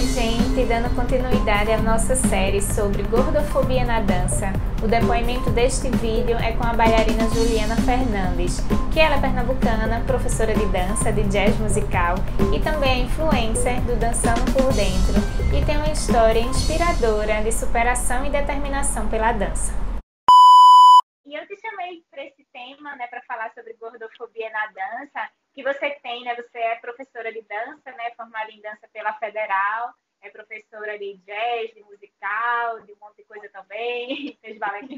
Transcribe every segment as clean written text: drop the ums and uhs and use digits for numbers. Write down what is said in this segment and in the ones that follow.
Oi, gente, dando continuidade à nossa série sobre gordofobia na dança. O depoimento deste vídeo é com a bailarina Juliana Fernandes, que ela é pernambucana, professora de dança, de jazz musical e também é influencer do Dançando por Dentro e tem uma história inspiradora de superação e determinação pela dança. E eu te chamei para esse tema, né, para falar sobre gordofobia na dança, que você tem, né, você é professora de dança, né, formada em dança pela Federal, é professora de jazz, de musical, de um monte de coisa também,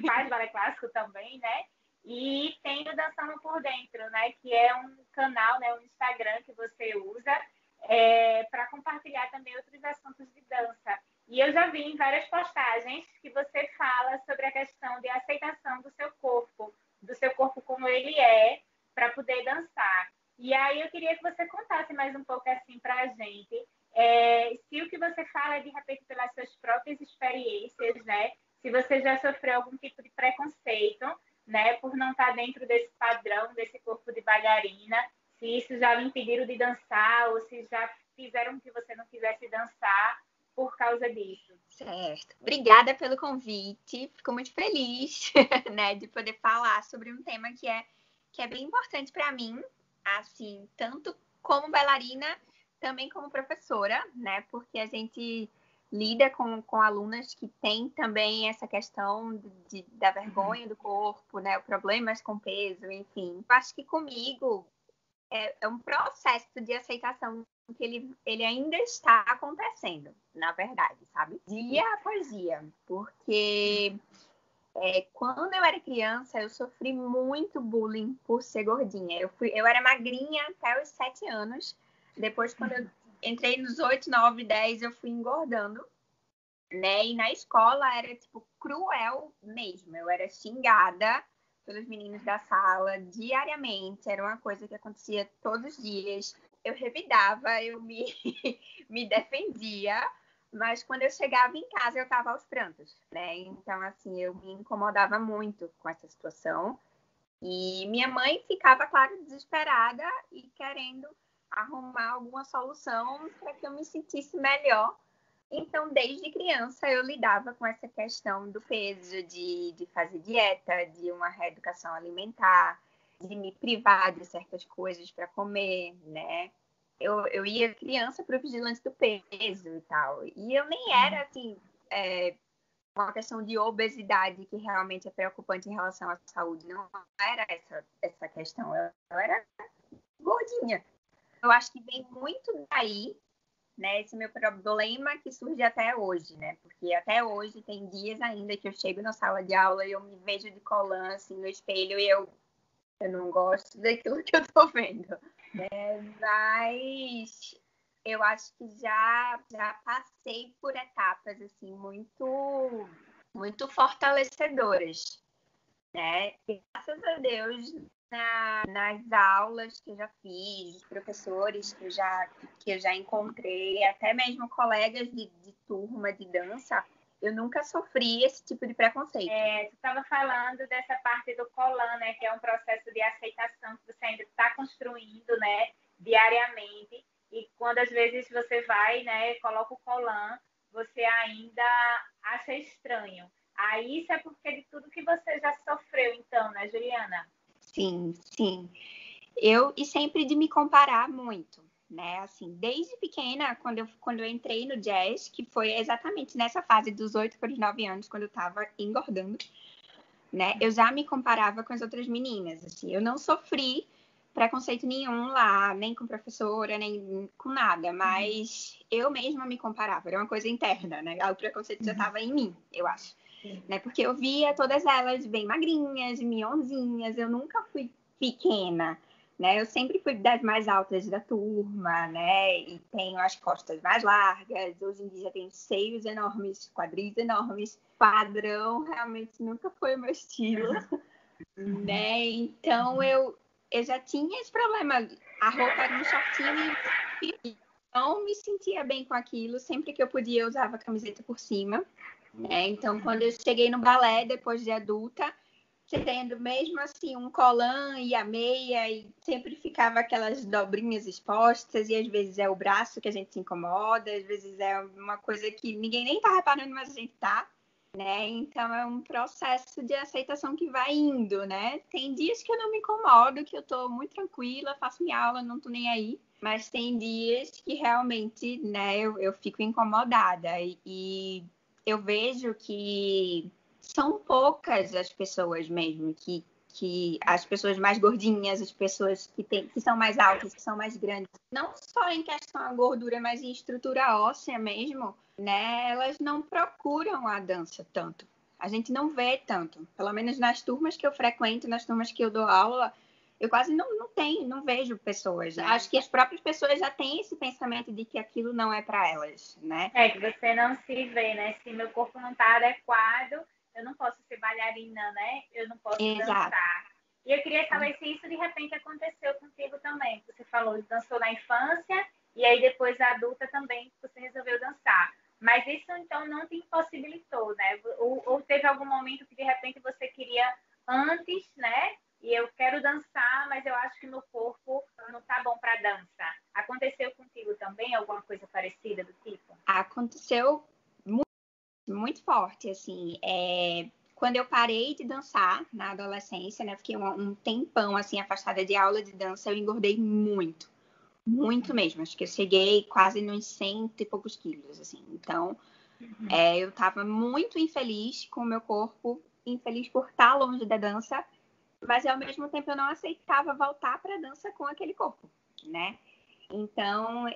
faz balé clássico também, né, e tem o Dançando por Dentro, né, que é um canal, né, um Instagram que você usa para compartilhar também outros assuntos de dança. E eu já vi em várias postagens que você fala sobre a questão de aceitação do seu corpo como ele é, para poder dançar. E aí eu queria que você contasse mais um pouco assim para a gente, se o que você fala é de repente pelas suas próprias experiências, né? Se você já sofreu algum tipo de preconceito, né, por não estar dentro desse padrão, desse corpo de bailarina, se isso já lhe impediram de dançar ou se já fizeram que você não quisesse dançar por causa disso. Certo. Obrigada pelo convite. Fico muito feliz, né, de poder falar sobre um tema que é bem importante para mim, assim, tanto como bailarina, também como professora, né, porque a gente lida com alunas que têm também essa questão da vergonha do corpo, né, problemas com peso, enfim. Acho que comigo é um processo de aceitação que ele ainda está acontecendo, na verdade, sabe? Dia após dia, porque quando eu era criança, eu sofri muito bullying por ser gordinha. Eu era magrinha até os 7 anos. Depois, quando eu entrei nos 8, 9, 10, eu fui engordando, né? E na escola era, tipo, cruel mesmo. Eu era xingada pelos meninos da sala diariamente. Era uma coisa que acontecia todos os dias. Eu revidava, eu me defendia, mas quando eu chegava em casa eu estava aos prantos, né? Então, assim, eu me incomodava muito com essa situação. E minha mãe ficava, claro, desesperada e querendo arrumar alguma solução para que eu me sentisse melhor. Então, desde criança, eu lidava com essa questão do peso, de fazer dieta, de uma reeducação alimentar, de me privar de certas coisas para comer, né? Eu ia criança para o vigilante do peso e tal. E eu nem era, assim, uma questão de obesidade que realmente é preocupante em relação à saúde. Não era essa questão. Eu era gordinha. Eu acho que vem muito daí, né, esse meu problema que surge até hoje, né? Porque até hoje tem dias ainda que eu chego na sala de aula e eu me vejo de colã, assim, no espelho e eu não gosto daquilo que eu tô vendo. Mas eu acho que já passei por etapas, assim, muito fortalecedoras, né? Graças a Deus, nas aulas que eu já fiz, os professores que eu já encontrei, até mesmo colegas de turma de dança, eu nunca sofri esse tipo de preconceito. Tu estava falando dessa parte do colã, né, que é um processo de aceitação que você ainda está construindo, né, diariamente. E quando às vezes você vai, né, coloca o colã, você ainda acha estranho. Aí isso é porque de tudo que você já sofreu, então, né, Juliana? Sim, sim. E sempre de me comparar muito, né? Assim, desde pequena, quando eu entrei no jazz, que foi exatamente nessa fase dos 8 para os 9 anos, quando eu estava engordando, né? Eu já me comparava com as outras meninas, assim. Eu não sofri preconceito nenhum lá, nem com professora, nem com nada, mas eu mesma me comparava, era uma coisa interna, né? O preconceito já estava em mim, eu acho. Né? Porque eu via todas elas bem magrinhas, mionzinhas, eu nunca fui pequena, né? Eu sempre fui das mais altas da turma, né? E tenho as costas mais largas, hoje em dia tenho seios enormes, quadris enormes. Padrão realmente nunca foi o meu estilo, né? Então eu já tinha esse problema. A roupa era um shortinho e não me sentia bem com aquilo. Sempre que eu podia, eu usava a camiseta por cima. Então, quando eu cheguei no balé, depois de adulta, sendo mesmo assim um colã e a meia, e sempre ficava aquelas dobrinhas expostas, e às vezes é o braço que a gente se incomoda, às vezes é uma coisa que ninguém nem tá reparando, mas a gente tá, né? Então é um processo de aceitação que vai indo, né? Tem dias que eu não me incomodo, que eu tô muito tranquila, faço minha aula, não tô nem aí, mas tem dias que realmente, né, eu fico incomodada, e eu vejo que são poucas as pessoas mesmo, que as pessoas mais gordinhas, as pessoas que são mais altas, que são mais grandes, não só em questão da gordura, mas em estrutura óssea mesmo, né? Elas não procuram a dança tanto. A gente não vê tanto. Pelo menos nas turmas que eu frequento, nas turmas que eu dou aula, eu quase não vejo pessoas. Acho que as próprias pessoas já têm esse pensamento de que aquilo não é para elas, né? É que você não se vê, né? Se meu corpo não está adequado, eu não posso ser bailarina, né? Eu não posso dançar. E eu queria saber se isso de repente aconteceu contigo também. Você falou que dançou na infância e aí depois adulta também você resolveu dançar. Mas isso então não te impossibilitou, né? Ou teve algum momento que de repente você queria antes, né? E eu quero dançar, mas eu acho que meu corpo não tá bom para dança. Aconteceu contigo também alguma coisa parecida do tipo? Aconteceu muito forte, assim. Quando eu parei de dançar na adolescência, né? Fiquei um tempão, assim, afastada de aula de dança, eu engordei muito. Muito mesmo. Acho que eu cheguei quase nos 100 e poucos quilos, assim. Então, eu tava muito infeliz com o meu corpo, infeliz por estar longe da dança, mas ao mesmo tempo eu não aceitava voltar para a dança com aquele corpo, né? Então,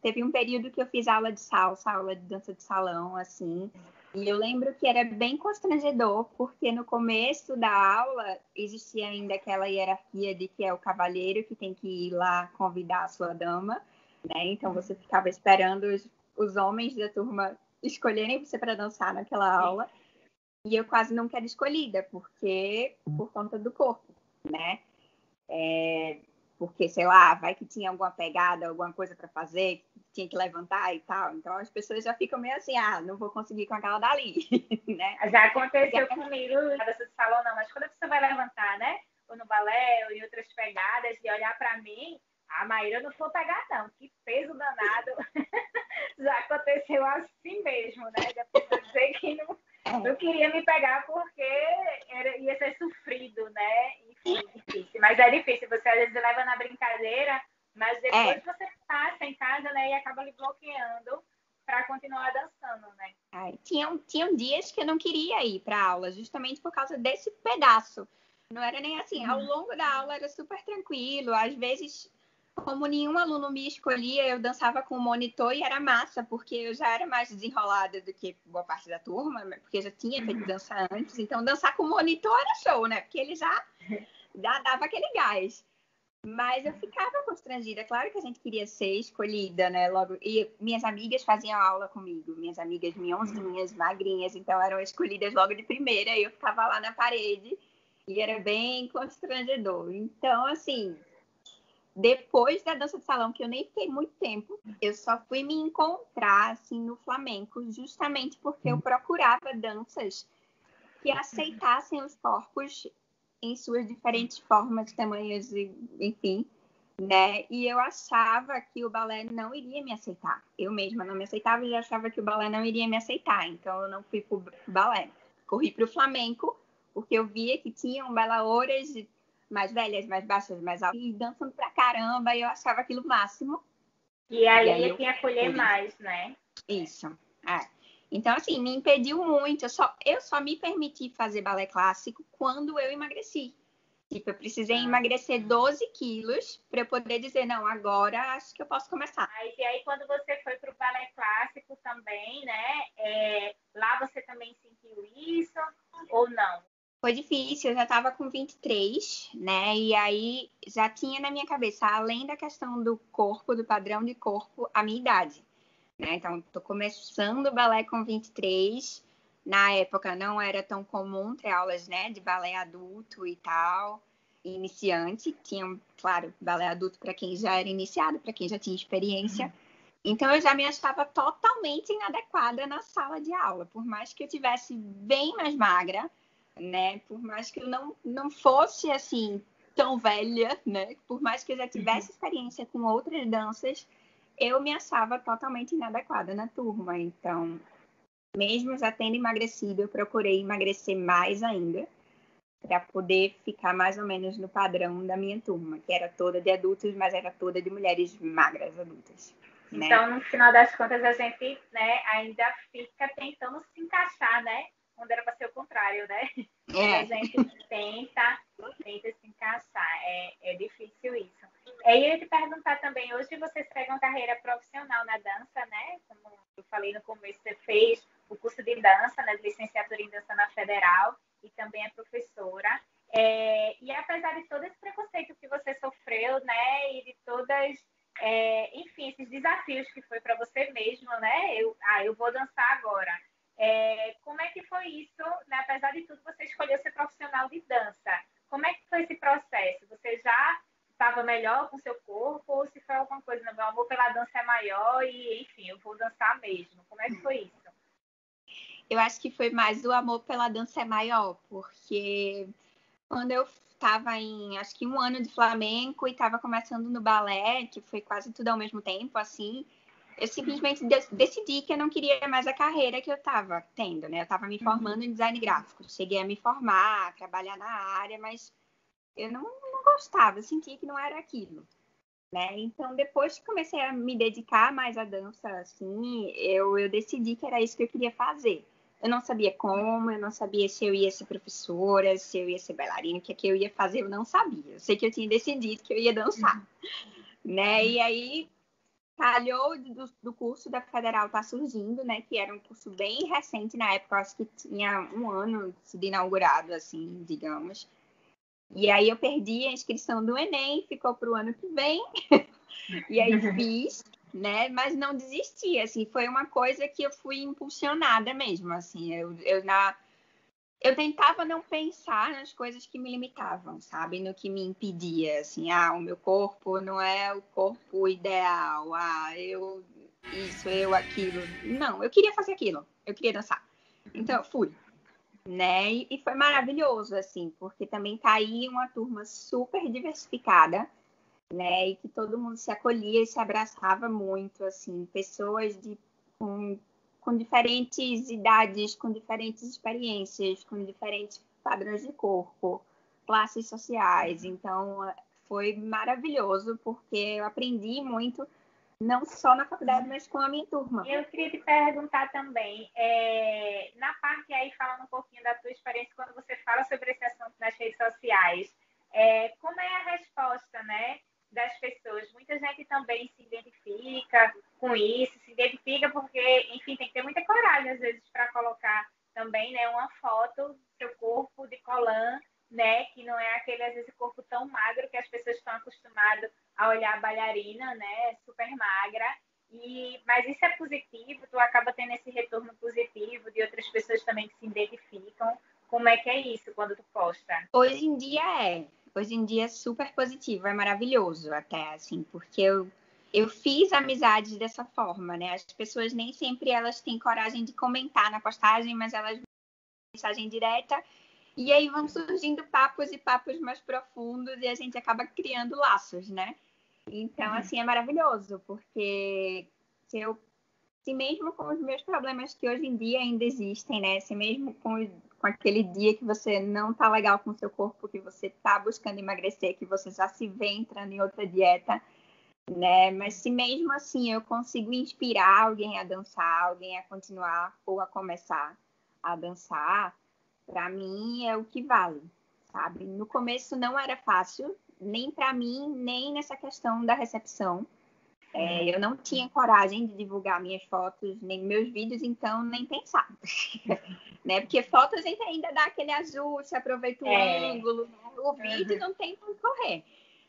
teve um período que eu fiz aula de salsa, aula de dança de salão, assim, e eu lembro que era bem constrangedor, porque no começo da aula existia ainda aquela hierarquia de que é o cavalheiro que tem que ir lá convidar a sua dama, né? Então você ficava esperando os homens da turma escolherem você para dançar naquela aula, e eu quase nunca era escolhida, porque por conta do corpo, né? Porque, sei lá, vai que tinha alguma pegada, alguma coisa para fazer, tinha que levantar e tal. Então as pessoas já ficam meio assim, não vou conseguir com aquela dali, né? Já aconteceu comigo, na dança de salão não, mas quando a pessoa vai levantar, né? Ou no balé, ou em outras pegadas, de olhar para mim, Maíra, eu não vou pegar não, que peso danado. Já aconteceu assim mesmo, né? Já pessoa dizer que não queria me pegar porque ia ser sofrido, né? Enfim, difícil. Mas é difícil, você às vezes leva na brincadeira, mas depois você passa em casa, né? E acaba lhe bloqueando para continuar dançando, né? Tinham dias que eu não queria ir para aula, justamente por causa desse pedaço. Não era nem assim, ao longo da aula era super tranquilo, às vezes, como nenhum aluno me escolhia, eu dançava com o monitor e era massa, porque eu já era mais desenrolada do que boa parte da turma, porque eu já tinha feito dança antes, então dançar com o monitor era show, né? Porque ele já dava aquele gás. Mas eu ficava constrangida. Claro que a gente queria ser escolhida, né? Logo. E minhas amigas faziam aula comigo. Minhas amigas minhonzinhas, magrinhas, então eram escolhidas logo de primeira. E eu ficava lá na parede e era bem constrangedor. Então, assim, depois da dança de salão, que eu nem fiquei muito tempo, eu só fui me encontrar, assim, no flamenco, justamente porque eu procurava danças que aceitassem os corpos em suas diferentes formas, tamanhos, enfim, né? E eu achava que o balé não iria me aceitar. Eu mesma não me aceitava e achava que o balé não iria me aceitar. Então eu não fui pro balé. Corri pro flamenco, porque eu via que tinham bailadoras mais velhas, mais baixas, mais altas, e dançando pra caramba, e eu achava aquilo o máximo. E ali ia te acolher mais, né? Isso. Então, assim, me impediu muito. Eu só me permiti fazer balé clássico quando eu emagreci. Tipo, eu precisei emagrecer 12 quilos para eu poder dizer, não, agora acho que eu posso começar. E aí, quando você foi para o balé clássico também, né? Lá você também sentiu isso ou não? Foi difícil, eu já estava com 23, né? E aí já tinha na minha cabeça, além da questão do corpo, do padrão de corpo, a minha idade. Né? Então, estou começando o balé com 23. Na época, não era tão comum ter aulas, né, de balé adulto e tal, iniciante. Tinha, claro, balé adulto para quem já era iniciado, para quem já tinha experiência. Então, eu já me achava totalmente inadequada na sala de aula. Por mais que eu tivesse bem mais magra, né? Por mais que eu não fosse, assim, tão velha, né? Por mais que eu já tivesse experiência com outras danças, eu me achava totalmente inadequada na turma. Então, mesmo já tendo emagrecido, eu procurei emagrecer mais ainda para poder ficar mais ou menos no padrão da minha turma, que era toda de adultos, mas era toda de mulheres magras adultas. Né? Então, no final das contas, a gente, né, ainda fica tentando se encaixar, né? Quando era para ser o contrário, né? A gente tenta se encaixar. É difícil isso. E eu ia te perguntar também, hoje você segue uma carreira profissional na dança, né? Como eu falei no começo, você fez o curso de dança, né, de licenciatura em dança na Federal, e também é professora. E apesar de todo esse preconceito que você sofreu, né, e de todas, enfim, esses desafios que foi para você mesmo, né, eu vou dançar agora. Como é que foi isso, né? Apesar de tudo, você escolheu ser profissional de dança. Como é que foi esse processo? Você já estava melhor com seu corpo ou se foi alguma coisa, não, meu amor pela dança é maior e, enfim, eu vou dançar mesmo? Como é que foi isso? Eu acho que foi mais o amor pela dança é maior, porque quando eu estava em, acho que 1 ano de flamenco e estava começando no balé, que foi quase tudo ao mesmo tempo, assim, eu simplesmente decidi que eu não queria mais a carreira que eu estava tendo, né? Eu estava me formando em design gráfico, cheguei a me formar, trabalhar na área, mas eu não gostava, eu sentia que não era aquilo, né? Então, depois que comecei a me dedicar mais à dança, assim, eu decidi que era isso que eu queria fazer. Eu não sabia como, eu não sabia se eu ia ser professora, se eu ia ser bailarina, o que eu ia fazer, eu não sabia. Eu sei que eu tinha decidido que eu ia dançar, né? E aí, calhou do curso da Federal tá surgindo, né? Que era um curso bem recente na época, eu acho que tinha 1 ano de inaugurado, assim, digamos. E aí eu perdi a inscrição do Enem, ficou para o ano que vem. E aí fiz, né? Mas não desisti, assim, foi uma coisa que eu fui impulsionada mesmo, assim. Eu tentava não pensar nas coisas que me limitavam, sabe? No que me impedia, assim, o meu corpo não é o corpo ideal, eu aquilo. Não, eu queria fazer aquilo, eu queria dançar. Então eu fui, né? E foi maravilhoso, assim, porque também tá aí uma turma super diversificada, né? E que todo mundo se acolhia e se abraçava muito, assim, pessoas com diferentes idades, com diferentes experiências, com diferentes padrões de corpo, classes sociais. Então, foi maravilhoso, porque eu aprendi muito, não só na faculdade, mas com a minha turma. Eu queria te perguntar também, na parte aí, falando um pouquinho da tua experiência, quando você fala sobre esse assunto nas redes sociais, como é a resposta, né, das pessoas? Muita gente também se identifica com isso, se identifica porque, enfim, tem que ter muita coragem, às vezes, para colocar também, né, uma foto do seu corpo de colã, né, que não é aquele, às vezes, corpo tão magro que as pessoas estão acostumadas a olhar a bailarina, né, super magra. Mas isso é positivo, tu acaba tendo esse retorno positivo de outras pessoas também que se identificam. Como é que é isso quando tu posta? Hoje em dia é super positivo, é maravilhoso até, assim, porque eu fiz amizades dessa forma, né? As pessoas nem sempre elas têm coragem de comentar na postagem, mas elas mandam mensagem direta e aí vão surgindo papos e papos mais profundos e a gente acaba criando laços, né? Então, assim, é maravilhoso, porque se mesmo com os meus problemas que hoje em dia ainda existem, né? Se mesmo com aquele dia que você não tá legal com o seu corpo, que você tá buscando emagrecer, que você já se vê entrando em outra dieta, né? Mas se mesmo assim eu consigo inspirar alguém a dançar, alguém a continuar ou a começar a dançar, para mim é o que vale, sabe? No começo não era fácil, nem para mim, nem nessa questão da recepção. Eu não tinha coragem de divulgar minhas fotos, nem meus vídeos, então nem pensar. Né? Porque foto a gente ainda dá aquele ajuste, aproveita o ângulo, né? O vídeo não tem como correr.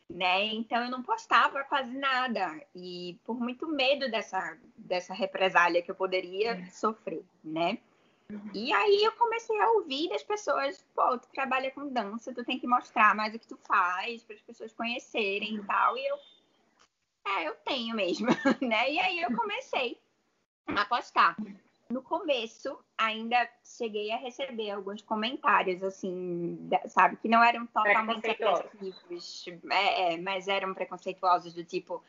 Né? Então eu não postava quase nada. E por muito medo dessa represália que eu poderia sofrer, né? E aí eu comecei a ouvir das pessoas, pô, tu trabalha com dança, tu tem que mostrar mais o que tu faz para as pessoas conhecerem e tal. E eu tenho mesmo, né? E aí eu comecei a postar. no começo, ainda cheguei a receber alguns comentários, assim, sabe, que não eram totalmente agressivos, mas eram preconceituosos, do tipo,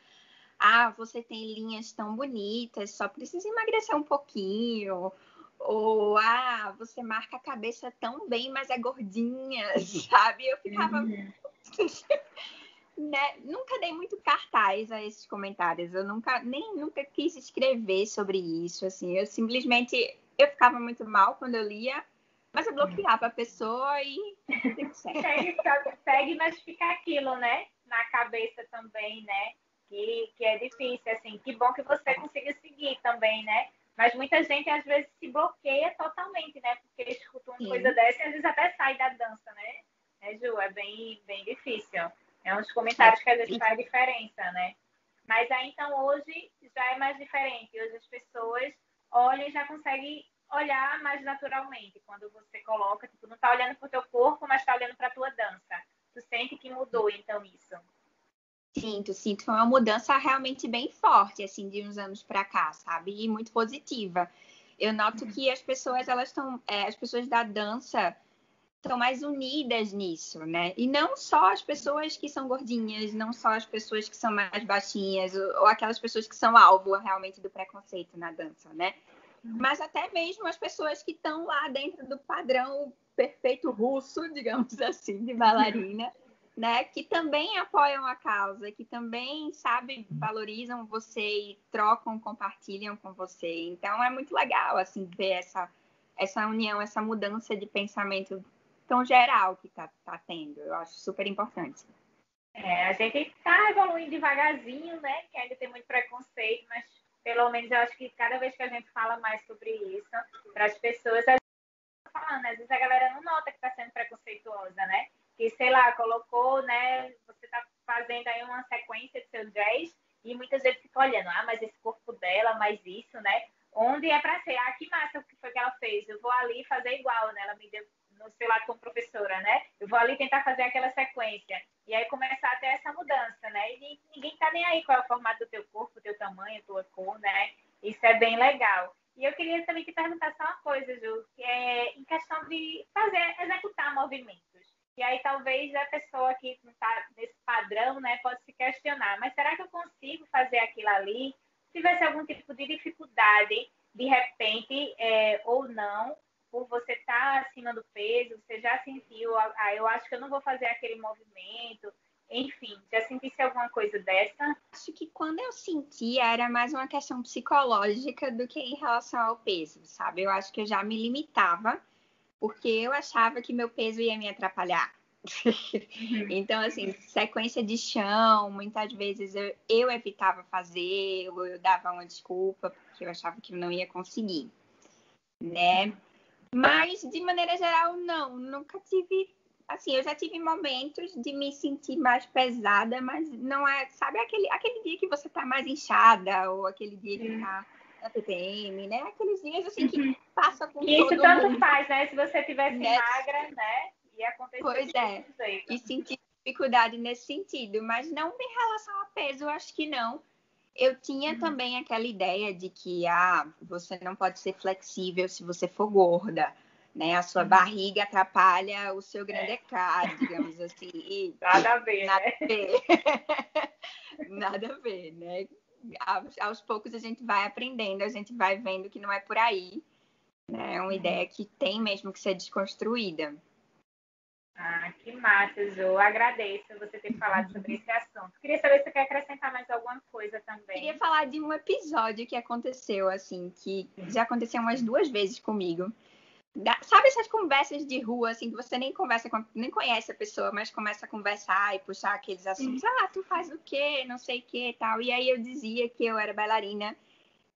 você tem linhas tão bonitas, só precisa emagrecer um pouquinho. Ou, você marca a cabeça tão bem, mas é gordinha, sabe? Eu ficava... Né? Nunca dei muito cartaz a esses comentários. Eu nunca quis escrever sobre isso, assim. Eu simplesmente... Eu ficava muito mal quando eu lia, mas eu bloqueava a pessoa e... Segue, mas fica aquilo, né? Na cabeça também, né? Que é difícil, assim. Que bom que você consiga seguir também, né? Mas muita gente, às vezes, se bloqueia totalmente, né? Porque escuta uma coisa dessa e, às vezes, até sai da dança, né, Ju? É bem, bem difícil. É uns comentários que, às vezes, faz diferença, né? Mas aí, então, hoje já é mais diferente. Hoje as pessoas olham e já conseguem olhar mais naturalmente. Quando você coloca, tipo, não tá olhando pro teu corpo, mas tá olhando pra tua dança. Tu sente que mudou, então, isso? Sinto. Foi uma mudança realmente bem forte, assim, de uns anos para cá, sabe? E muito positiva. Eu noto que as pessoas, as pessoas da dança estão mais unidas nisso, né? E não só as pessoas que são gordinhas, não só as pessoas que são mais baixinhas, ou aquelas pessoas que são alvo realmente do preconceito na dança, né? Mas até mesmo as pessoas que estão lá dentro do padrão perfeito russo, digamos assim, de bailarina, né? Que também apoiam a causa, que também, sabe, valorizam você e trocam, compartilham com você. Então é muito legal, assim, ver essa união, essa mudança de pensamento tão geral que tá tendo. Eu acho super importante. A gente está evoluindo devagarzinho, né? Que ainda tem muito preconceito, mas pelo menos eu acho que cada vez que a gente fala mais sobre isso, para as pessoas, a gente tá falando, às vezes a galera não nota que está sendo preconceituosa, né? Que, sei lá, colocou, né? Você está fazendo aí uma sequência de seu jazz e muitas vezes fica olhando, mas esse corpo dela, mais isso, né? Onde é para ser, que massa o que foi que ela fez, eu vou ali fazer igual, né? Ela me deu no seu lado como professora, né? Eu vou ali tentar fazer aquela sequência. E aí começar a ter essa mudança, né? E ninguém tá nem aí qual é o formato do teu corpo, teu tamanho, tua cor, né? Isso é bem legal. E eu queria também te perguntar só uma coisa, Ju, que é em questão de executar movimentos. E aí talvez a pessoa que não está nesse padrão, né, pode se questionar, mas será que eu consigo fazer aquilo ali? Se tivesse algum tipo de dificuldade, de repente, ou não, por você estar acima do peso, você já sentiu, eu acho que eu não vou fazer aquele movimento, enfim, já sentisse alguma coisa dessa? Acho que quando eu sentia era mais uma questão psicológica do que em relação ao peso, sabe? Eu acho que eu já me limitava, porque eu achava que meu peso ia me atrapalhar. Então, assim, sequência de chão, muitas vezes eu evitava fazer, ou eu dava uma desculpa, porque eu achava que eu não ia conseguir, né? Mas, de maneira geral, não, nunca tive. Assim, eu já tive momentos de me sentir mais pesada, mas não é, sabe, aquele dia que você tá mais inchada, ou aquele dia que tá na TPM, né? Aqueles dias, assim, que passa com que todo isso tanto mundo. faz, né? Se você tivesse magra, né? Ia acontecer. Pois é, e sentir dificuldade nesse sentido, mas não em relação a peso, eu acho que não. Eu tinha também aquela ideia de que você não pode ser flexível se você for gorda, né? A sua barriga atrapalha o seu grande ECAR, digamos assim. E nada a ver, nada né? A ver. Nada a ver, né? Aos poucos a gente vai aprendendo, a gente vai vendo que não é por aí, né? É uma ideia que tem mesmo que ser desconstruída. Que massa, Ju. Eu agradeço você ter falado sobre esse assunto. Queria saber se você quer acrescentar mais alguma coisa também. Queria falar de um episódio que aconteceu, assim, que já aconteceu umas 2 vezes comigo. Sabe essas conversas de rua, assim, que você nem conhece a pessoa, mas começa a conversar e puxar aqueles assuntos. Tu faz o quê? Não sei o quê e tal. E aí eu dizia que eu era bailarina,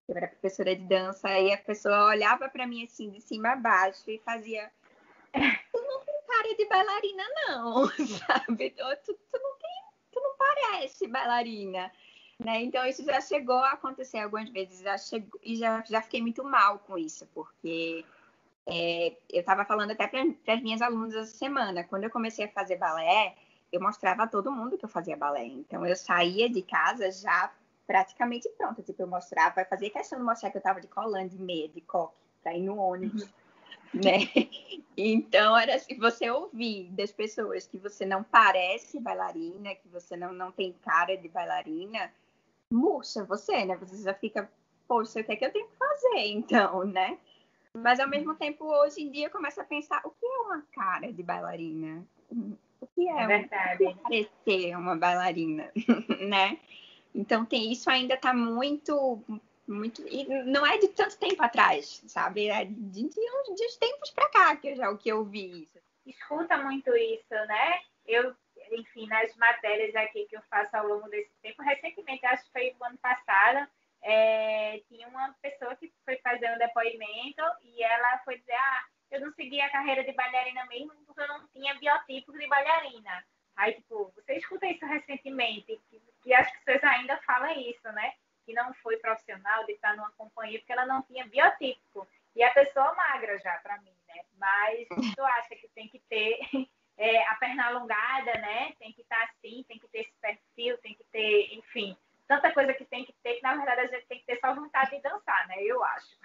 eu era professora de dança, e a pessoa olhava pra mim, assim, de cima a baixo e fazia... Tu não tem cara de bailarina, não, sabe? Tu não parece bailarina. Né? Então, isso já chegou a acontecer algumas vezes, já fiquei muito mal com isso, porque eu estava falando até para as minhas alunas essa semana, quando eu comecei a fazer balé, eu mostrava a todo mundo que eu fazia balé, então eu saía de casa já praticamente pronta. Tipo, eu mostrava, eu fazia questão de mostrar que eu tava de colã, de meia, de coque, pra ir no ônibus, né? Então, era assim, você ouvir das pessoas que você não parece bailarina, que você não tem cara de bailarina, murcha você, né? Você já fica, poxa, o que é que eu tenho que fazer, então, né? Mas, ao mesmo tempo, hoje em dia, eu começo a pensar, o que é uma cara de bailarina? O que é verdade. parecer uma bailarina, né? Então, isso ainda está muito, e não é de tanto tempo atrás, sabe? É de uns tempos para cá que eu vi isso. Escuta muito isso, né? Eu, enfim, nas matérias aqui que eu faço ao longo desse tempo, recentemente, acho que foi o ano passado, tinha uma pessoa que foi fazer um depoimento e ela foi dizer, eu não segui a carreira de bailarina mesmo porque eu não tinha biotipo de bailarina. Aí, tipo, você escuta isso recentemente, que as pessoas ainda falam isso, né? Que não foi profissional de estar numa companhia porque ela não tinha biotipo. E a pessoa magra já, para mim, né? Mas tu acha que tem que ter a perna alongada, né? Tem que estar assim, tem que ter esse perfil, tem que ter, enfim, tanta coisa que tem que ter que, na verdade, a gente tem que ter só vontade de dançar, né? Eu acho.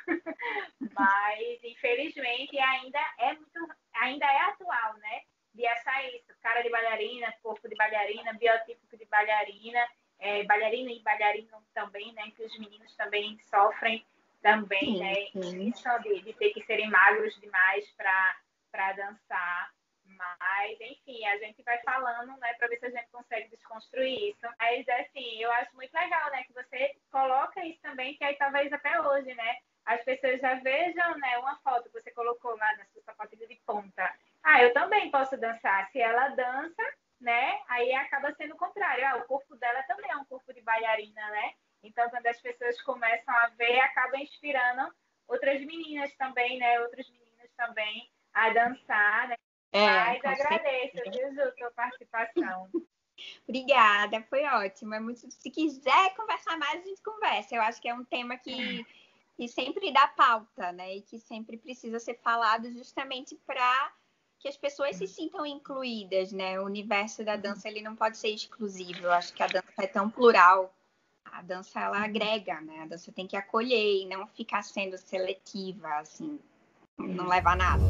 Mas, infelizmente, ainda é atual, né? De achar isso, cara de bailarina, corpo de bailarina, biotipo de bailarina, bailarina e bailarino também, né? Que os meninos também sofrem também, Sim, né? sim. Isso de ter que serem magros demais para dançar. Mas, enfim, a gente vai falando, né, para ver se a gente consegue desconstruir isso. Mas, assim, eu acho muito legal, né, que você coloca isso também, que aí talvez até hoje, né, as pessoas já vejam, né, uma foto que você colocou lá na sua sapatilha de ponta. Eu também posso dançar. Se ela dança, né, aí acaba sendo o contrário. O corpo dela também é um corpo de bailarina, né? Então, quando as pessoas começam a ver, acaba inspirando outras meninas também, né, outros meninos também a dançar, né? Mas Com agradeço, certeza. viu, Ju, tua participação. Obrigada, foi ótimo. Se quiser conversar mais, a gente conversa. Eu acho que é um tema que sempre dá pauta, né? E que sempre precisa ser falado justamente para que as pessoas se sintam incluídas, né? O universo da dança, ele não pode ser exclusivo. Eu acho que a dança é tão plural. A dança, ela agrega, né? A dança tem que acolher e não ficar sendo seletiva, assim. Não leva a nada.